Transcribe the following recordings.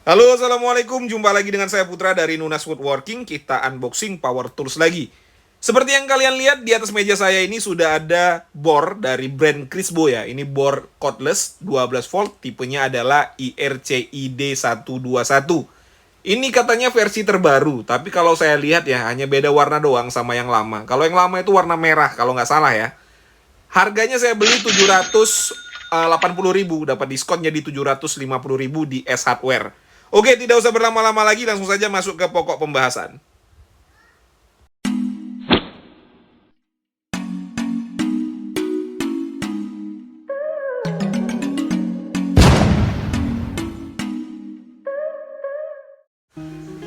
Halo, assalamualaikum. Jumpa lagi dengan saya Putra dari Nunas Woodworking. Kita unboxing power tools lagi. Seperti yang kalian lihat di atas meja saya ini sudah ada bor dari brand Crisbo ya. Ini bor cordless 12 volt, tipenya adalah IRCID121. Ini katanya versi terbaru, tapi kalau saya lihat ya hanya beda warna doang sama yang lama. Kalau yang lama itu warna merah kalau nggak salah ya. Harganya saya beli 780.000, dapat diskon jadi 750.000 di S Hardware. Oke, tidak usah berlama-lama lagi, langsung saja masuk ke pokok pembahasan.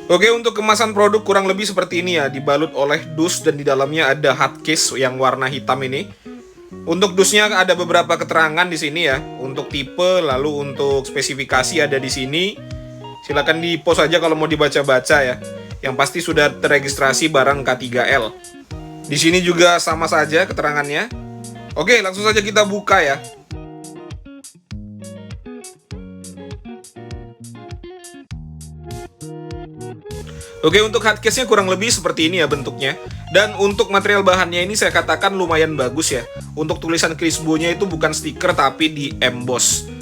Oke, untuk kemasan produk kurang lebih seperti ini ya, dibalut oleh dus dan di dalamnya ada hard case yang warna hitam ini. Untuk dusnya ada beberapa keterangan di sini ya, untuk tipe, lalu untuk spesifikasi ada di sini. Silakan di post aja kalau mau dibaca-baca ya. Yang pasti sudah terregistrasi barang K3L. Di sini juga sama saja keterangannya. Oke, langsung saja kita buka ya. Oke, untuk hardcase-nya kurang lebih seperti ini ya bentuknya. Dan untuk material bahannya ini saya katakan lumayan bagus ya. Untuk tulisan Crisbo-nya itu bukan stiker tapi di emboss.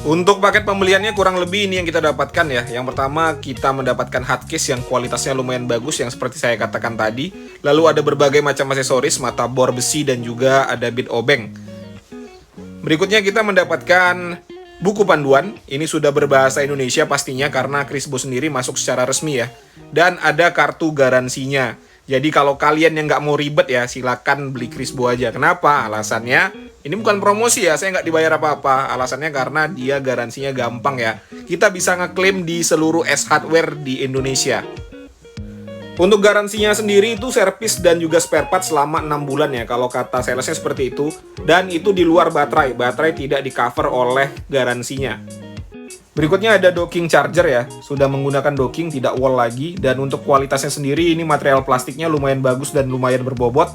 Untuk paket pembeliannya kurang lebih ini yang kita dapatkan ya. Yang pertama kita mendapatkan hardcase yang kualitasnya lumayan bagus yang seperti saya katakan tadi. Lalu ada berbagai macam aksesoris, mata bor besi dan juga ada bit obeng. Berikutnya kita mendapatkan buku panduan. Ini sudah berbahasa Indonesia pastinya karena Crisbo sendiri masuk secara resmi ya. Dan ada kartu garansinya. Jadi kalau kalian yang nggak mau ribet ya silakan beli Crisbo aja. Kenapa? Alasannya ini bukan promosi ya, saya nggak dibayar apa-apa. Alasannya karena dia garansinya gampang ya. Kita bisa ngeklaim di seluruh S Hardware di Indonesia. Untuk garansinya sendiri itu servis dan juga spare part selama 6 bulan ya. Kalau kata salesnya seperti itu. Dan itu di luar baterai. Baterai tidak di cover oleh garansinya. Berikutnya ada docking charger ya. Sudah menggunakan docking, tidak wall lagi. Dan untuk kualitasnya sendiri ini material plastiknya lumayan bagus dan lumayan berbobot.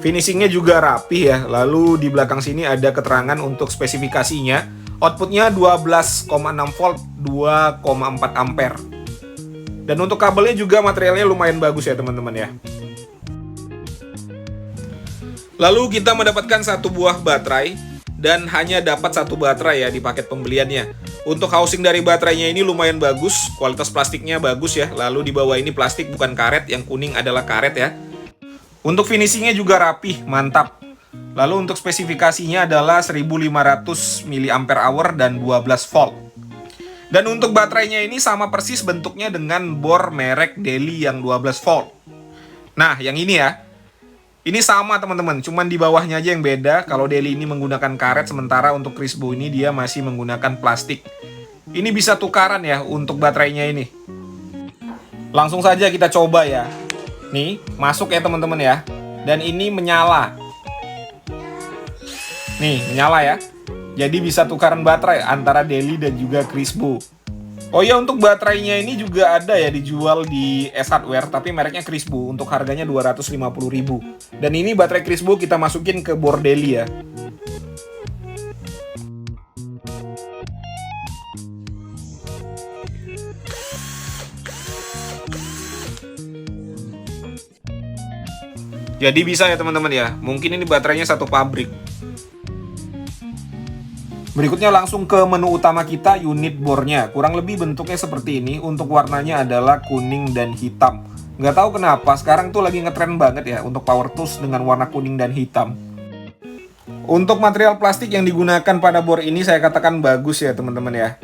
Finishingnya juga rapi ya. Lalu di belakang sini ada keterangan untuk spesifikasinya. Outputnya 12,6 volt, 2,4 ampere. Dan untuk kabelnya juga materialnya lumayan bagus ya teman-teman ya. Lalu kita mendapatkan satu buah baterai. Dan hanya dapat satu baterai ya di paket pembeliannya. Untuk housing dari baterainya ini lumayan bagus. Kualitas plastiknya bagus ya. Lalu di bawah ini plastik bukan karet. Yang kuning adalah karet ya. Untuk finishingnya juga rapih, mantap. Lalu untuk spesifikasinya adalah 1500 mAh dan 12 volt. Dan untuk baterainya ini sama persis bentuknya dengan bor merek Delly yang 12 volt. Nah, yang ini ya. Ini sama teman-teman, cuman di bawahnya aja yang beda. Kalau Delly ini menggunakan karet, sementara untuk Crisbo ini dia masih menggunakan plastik. Ini bisa tukaran ya untuk baterainya ini. Langsung saja kita coba ya. Nih, masuk ya teman-teman ya. Dan ini menyala. Nih, menyala ya. Jadi bisa tukaran baterai antara Delly dan juga Crisbo. Oh iya, untuk baterainya ini juga ada ya dijual di S Hardware, tapi mereknya Crisbo. Untuk harganya 250.000. Dan ini baterai Crisbo kita masukin ke bor Delly ya. Jadi bisa ya teman-teman ya. Mungkin ini baterainya satu pabrik. Berikutnya langsung ke menu utama kita, unit bornya. Kurang lebih bentuknya seperti ini. Untuk warnanya adalah kuning dan hitam. Nggak tahu kenapa sekarang tuh lagi ngetren banget ya untuk power tools dengan warna kuning dan hitam. Untuk material plastik yang digunakan pada bor ini saya katakan bagus ya teman-teman ya.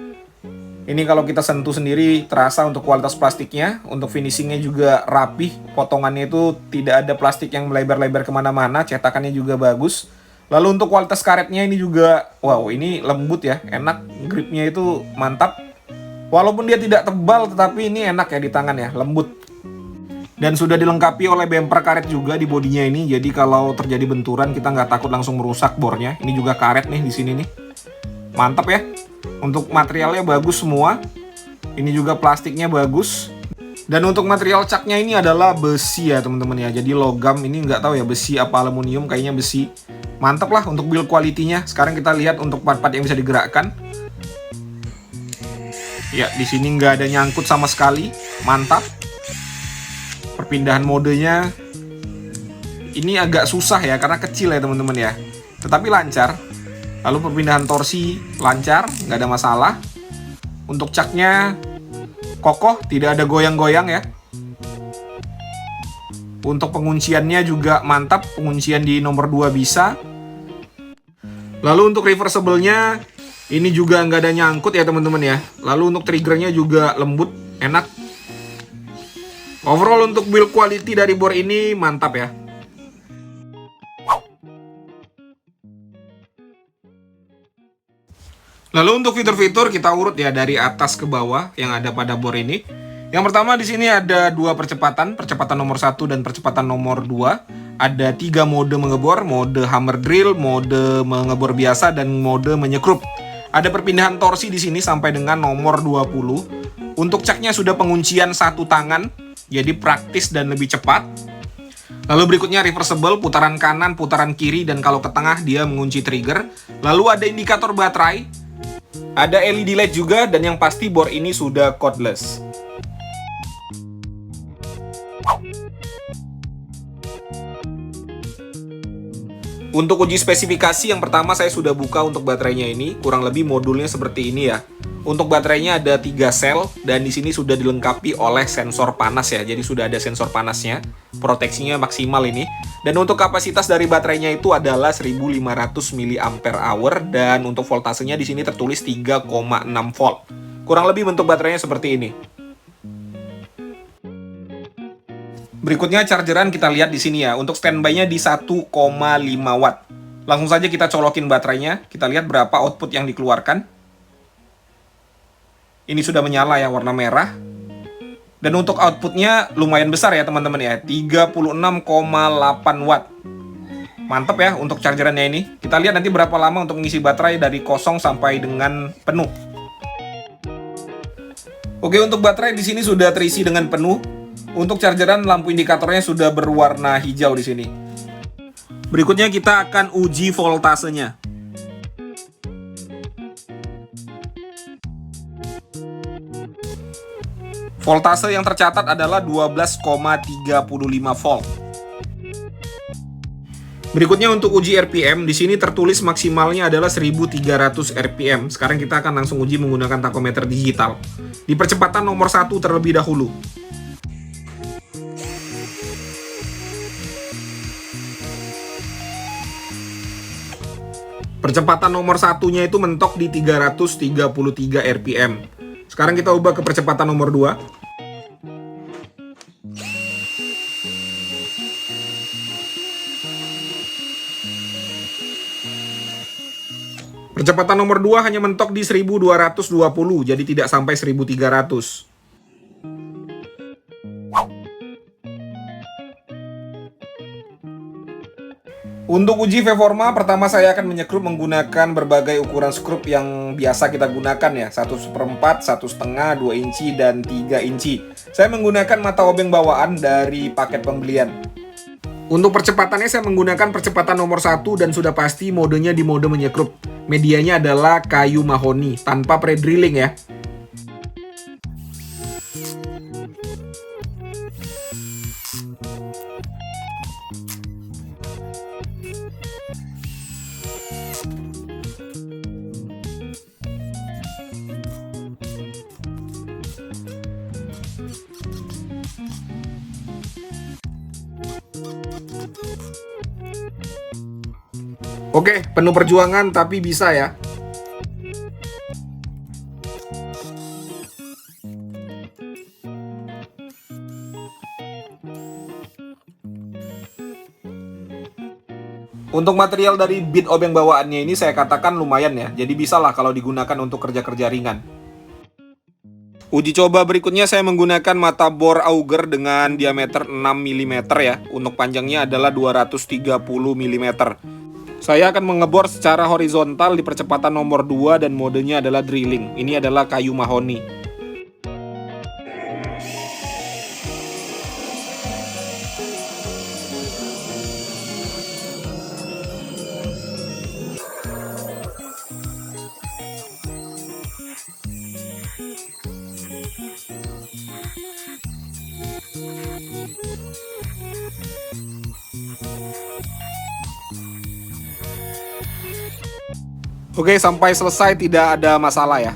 Ini kalau kita sentuh sendiri terasa untuk kualitas plastiknya. Untuk finishingnya juga rapih. Potongannya itu tidak ada plastik yang melebar-lebar kemana-mana. Cetakannya juga bagus. Lalu untuk kualitas karetnya ini juga, wow, ini lembut ya. Enak, gripnya itu mantap. Walaupun dia tidak tebal, tetapi ini enak ya di tangan ya, lembut. Dan sudah dilengkapi oleh bumper karet juga di bodinya ini. Jadi kalau terjadi benturan kita nggak takut langsung merusak bornya. Ini juga karet nih di sini nih. Mantap ya. Untuk materialnya bagus semua. Ini juga plastiknya bagus. Dan untuk material caknya ini adalah besi ya teman-teman ya. Jadi logam, ini nggak tahu ya besi apa aluminium, kayaknya besi. Mantap lah untuk build quality-nya. Sekarang kita lihat untuk part-part yang bisa digerakkan. Ya, di sini nggak ada nyangkut sama sekali. Mantap. Perpindahan modenya ini agak susah ya karena kecil ya teman-teman ya. Tetapi lancar. Lalu perpindahan torsi lancar, nggak ada masalah. Untuk caknya kokoh, tidak ada goyang-goyang ya. Untuk pengunciannya juga mantap, penguncian di nomor 2 bisa. Lalu untuk reversible-nya ini juga nggak ada nyangkut ya teman-teman ya. Lalu untuk triggernya juga lembut, enak. Overall untuk build quality dari bor ini mantap ya. Lalu untuk fitur-fitur kita urut ya dari atas ke bawah yang ada pada bor ini. Yang pertama di sini ada 2 percepatan nomor 1 dan percepatan nomor 2. Ada 3 mode mengebor, mode hammer drill, mode mengebor biasa, dan mode menyekrup. Ada perpindahan torsi di sini sampai dengan nomor 20. Untuk caknya sudah penguncian 1 tangan, jadi praktis dan lebih cepat. Lalu berikutnya reversible, putaran kanan, putaran kiri, dan kalau ke tengah dia mengunci trigger. Lalu ada indikator baterai, ada LED light juga, dan yang pasti bor ini sudah codeless. Untuk uji spesifikasi, yang pertama saya sudah buka untuk baterainya ini. Kurang lebih modulnya seperti ini ya. Untuk baterainya ada 3 sel, dan di sini sudah dilengkapi oleh sensor panas ya. Jadi sudah ada sensor panasnya, proteksinya maksimal ini. Dan untuk kapasitas dari baterainya itu adalah 1500 mAh, dan untuk voltasenya di sini tertulis 3,6 volt. Kurang lebih bentuk baterainya seperti ini. Berikutnya chargeran kita lihat di sini ya. Untuk standby-nya di 1,5 watt. Langsung saja kita colokin baterainya. Kita lihat berapa output yang dikeluarkan. Ini sudah menyala ya, warna merah. Dan untuk outputnya lumayan besar ya teman-teman ya. 36,8 watt. Mantap ya untuk chargerannya ini. Kita lihat nanti berapa lama untuk mengisi baterai dari kosong sampai dengan penuh. Oke, untuk baterai di sini sudah terisi dengan penuh. Untuk chargeran, lampu indikatornya sudah berwarna hijau di sini. Berikutnya kita akan uji voltasenya. Voltase yang tercatat adalah 12,35 volt. Berikutnya untuk uji RPM, di sini tertulis maksimalnya adalah 1300 RPM. Sekarang kita akan langsung uji menggunakan takometer digital. Di percepatan nomor 1 terlebih dahulu. Percepatan nomor satunya itu mentok di 333 RPM. Sekarang kita ubah ke percepatan nomor 2. Percepatan nomor 2 hanya mentok di 1220, jadi tidak sampai 1300. Untuk uji performa, pertama saya akan menyekrup menggunakan berbagai ukuran skrup yang biasa kita gunakan ya. 1/4, 1,5, 2 inci, dan 3 inci. Saya menggunakan mata obeng bawaan dari paket pembelian. Untuk percepatannya saya menggunakan percepatan nomor 1 dan sudah pasti modenya di mode menyekrup. Medianya adalah kayu mahoni, tanpa pre-drilling ya. Oke, penuh perjuangan tapi bisa ya. Untuk material dari bit obeng bawaannya ini saya katakan lumayan ya. Jadi bisalah kalau digunakan untuk kerja-kerja ringan. Uji coba berikutnya saya menggunakan mata bor auger dengan diameter 6 mm ya. Untuk panjangnya adalah 230 mm. Saya akan mengebor secara horizontal di percepatan nomor 2 dan modenya adalah drilling. Ini adalah kayu mahoni. Oke, sampai selesai tidak ada masalah ya.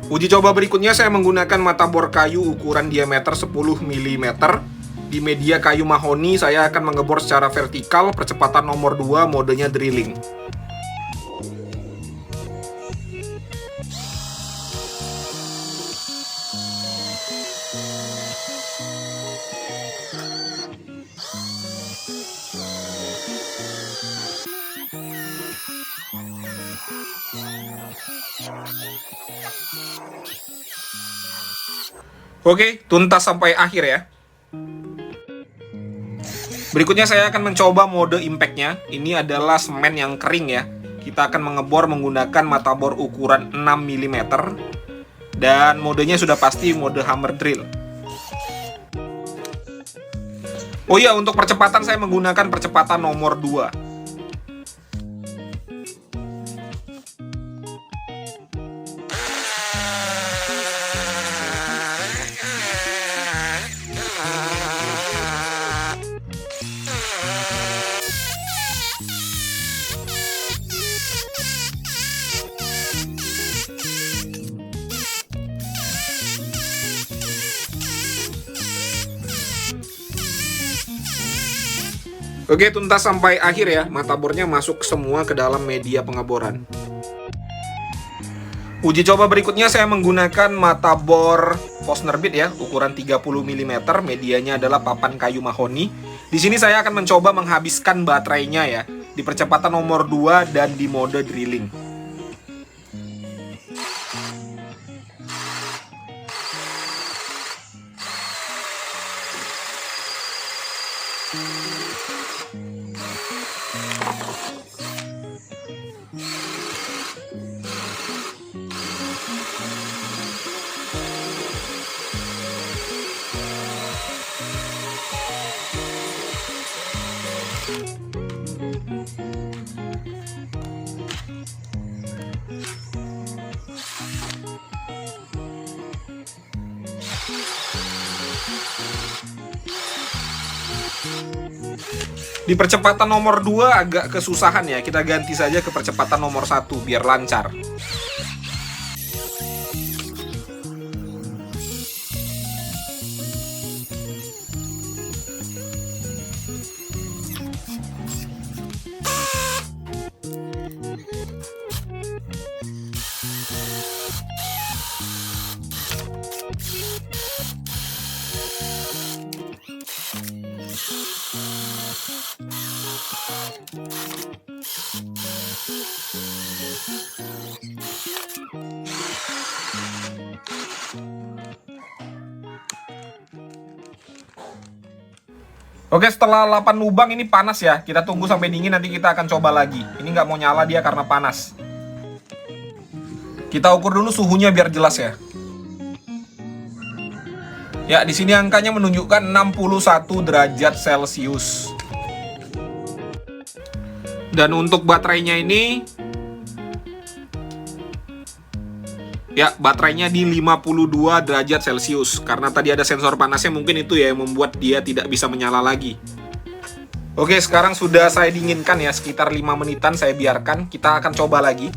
Uji coba berikutnya saya menggunakan mata bor kayu ukuran diameter 10 mm. Di media kayu mahoni saya akan mengebor secara vertikal, percepatan nomor 2, modenya drilling. Oke, tuntas sampai akhir ya. Berikutnya saya akan mencoba mode impact-nya. Ini adalah semen yang kering ya. Kita akan mengebor menggunakan mata bor ukuran 6 mm. Dan modenya sudah pasti mode hammer drill. Oh iya, untuk percepatan saya menggunakan percepatan nomor 2. Oke, tuntas sampai akhir ya. Mata bornya masuk semua ke dalam media pengeboran. Uji coba berikutnya saya menggunakan mata bor Forstner Bit ya, ukuran 30 mm, medianya adalah papan kayu mahoni. Di sini saya akan mencoba menghabiskan baterainya ya, di percepatan nomor 2 dan di mode drilling. Di percepatan nomor 2 agak kesusahan ya, kita ganti saja ke percepatan nomor 1 biar lancar. Oke, setelah 8 lubang ini panas ya. Kita tunggu sampai dingin, nanti kita akan coba lagi. Ini nggak mau nyala dia karena panas. Kita ukur dulu suhunya biar jelas ya. Ya, di sini angkanya menunjukkan 61 derajat Celcius. Dan untuk baterainya ini, ya, baterainya di 52 derajat Celcius. Karena tadi ada sensor panasnya, mungkin itu ya yang membuat dia tidak bisa menyala lagi. Oke, sekarang sudah saya dinginkan ya, sekitar 5 menitan saya biarkan. Kita akan coba lagi.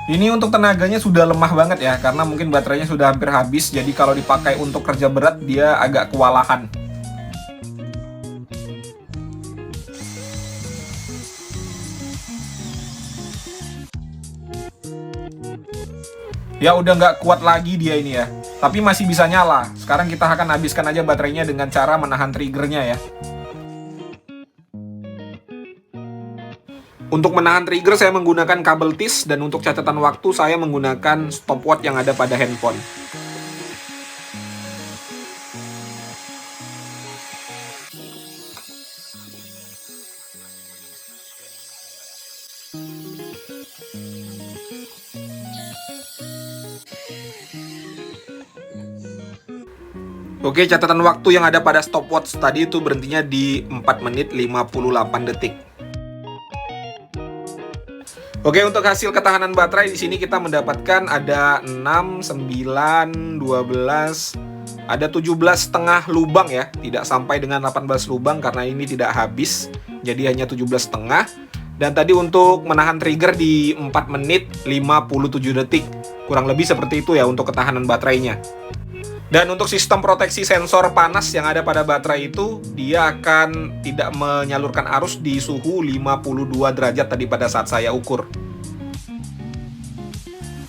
Ini untuk tenaganya sudah lemah banget ya, karena mungkin baterainya sudah hampir habis, jadi kalau dipakai untuk kerja berat dia agak kewalahan. Ya udah nggak kuat lagi dia ini ya. Tapi masih bisa nyala. Sekarang kita akan habiskan aja baterainya dengan cara menahan triggernya ya. Untuk menahan trigger saya menggunakan kabel tis, dan untuk catatan waktu saya menggunakan stopwatch yang ada pada handphone. Oke, catatan waktu yang ada pada stopwatch tadi itu berhentinya di 4 menit 58 detik. Oke, untuk hasil ketahanan baterai di sini kita mendapatkan ada 6, 9, 12, ada 17 setengah lubang ya. Tidak sampai dengan 18 lubang karena ini tidak habis. Jadi hanya 17 setengah. Dan tadi untuk menahan trigger di 4 menit 57 detik. Kurang lebih seperti itu ya untuk ketahanan baterainya. Dan untuk sistem proteksi sensor panas yang ada pada baterai itu, dia akan tidak menyalurkan arus di suhu 52 derajat tadi pada saat saya ukur.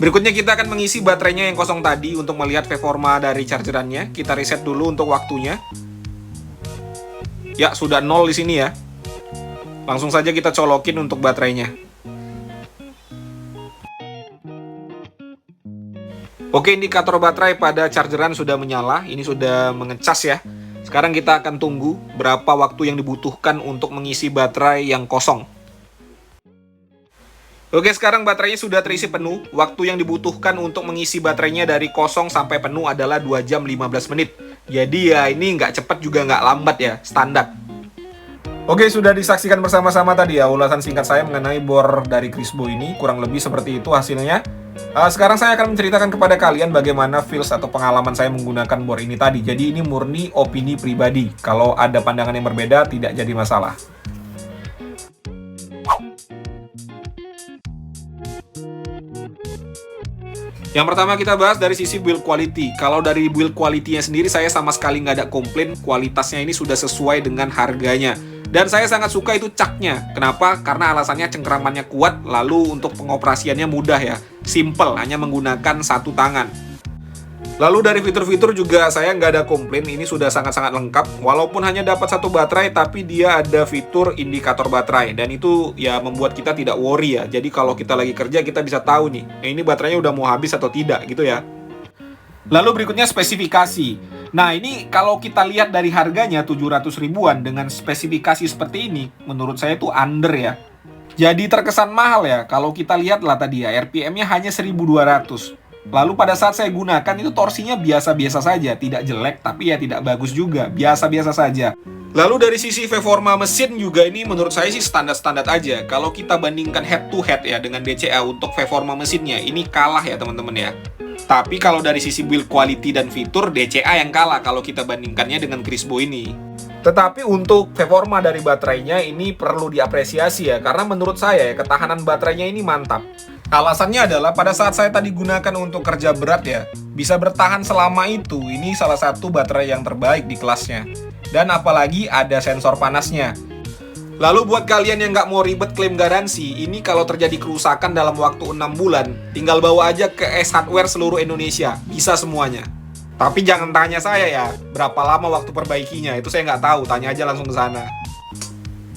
Berikutnya kita akan mengisi baterainya yang kosong tadi untuk melihat performa dari chargerannya. Kita reset dulu untuk waktunya. Ya, sudah 0 di sini ya. Langsung saja kita colokin untuk baterainya. Oke, indikator baterai pada chargeran sudah menyala, ini sudah mengecas ya. Sekarang kita akan tunggu berapa waktu yang dibutuhkan untuk mengisi baterai yang kosong. Oke, sekarang baterainya sudah terisi penuh. Waktu yang dibutuhkan untuk mengisi baterainya dari kosong sampai penuh adalah 2 jam 15 menit. Jadi ya ini nggak cepat juga nggak lambat ya, standar. Oke, sudah disaksikan bersama-sama tadi ya ulasan singkat saya mengenai bor dari Crisbo ini. Kurang lebih seperti itu hasilnya. Sekarang saya akan menceritakan kepada kalian bagaimana feels atau pengalaman saya menggunakan bor ini tadi. Jadi ini murni opini pribadi. Kalau ada pandangan yang berbeda tidak jadi masalah. Yang pertama kita bahas dari sisi build quality. Kalau dari build quality-nya sendiri saya sama sekali nggak ada komplain. Kualitasnya ini sudah sesuai dengan harganya. Dan saya sangat suka itu caknya. Kenapa? Karena alasannya cengkeramannya kuat, lalu untuk pengoperasiannya mudah ya. Simple, hanya menggunakan satu tangan. Lalu dari fitur-fitur juga saya nggak ada komplain, ini sudah sangat-sangat lengkap. Walaupun hanya dapat satu baterai, tapi dia ada fitur indikator baterai. Dan itu ya membuat kita tidak worry ya. Jadi kalau kita lagi kerja, kita bisa tahu nih, ini baterainya udah mau habis atau tidak gitu ya. Lalu berikutnya spesifikasi. Nah ini kalau kita lihat dari harganya 700 ribuan dengan spesifikasi seperti ini, menurut saya itu under ya. Jadi terkesan mahal ya, kalau kita lihat lah tadi ya, RPM-nya hanya 1200. Lalu pada saat saya gunakan itu torsinya biasa-biasa saja, tidak jelek tapi ya tidak bagus juga, biasa-biasa saja. Lalu dari sisi performa mesin juga ini menurut saya sih standar-standar aja. Kalau kita bandingkan head to head ya dengan DCA untuk performa mesinnya, ini kalah ya teman-teman ya. Tapi kalau dari sisi build quality dan fitur, DCA yang kalah kalau kita bandingkannya dengan Crisbo ini. Tetapi untuk performa dari baterainya ini perlu diapresiasi ya, karena menurut saya ketahanan baterainya ini mantap. Alasannya adalah pada saat saya tadi gunakan untuk kerja berat ya, bisa bertahan selama itu. Ini salah satu baterai yang terbaik di kelasnya. Dan apalagi ada sensor panasnya. Lalu buat kalian yang nggak mau ribet klaim garansi, ini kalau terjadi kerusakan dalam waktu 6 bulan, tinggal bawa aja ke S Hardware seluruh Indonesia, bisa semuanya. Tapi jangan tanya saya ya, berapa lama waktu perbaikinya, itu saya nggak tahu, tanya aja langsung ke sana.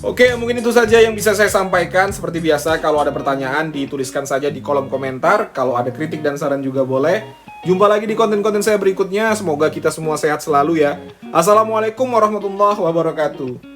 Oke, mungkin itu saja yang bisa saya sampaikan. Seperti biasa, kalau ada pertanyaan, dituliskan saja di kolom komentar. Kalau ada kritik dan saran juga boleh. Jumpa lagi di konten-konten saya berikutnya, semoga kita semua sehat selalu ya. Assalamualaikum warahmatullahi wabarakatuh.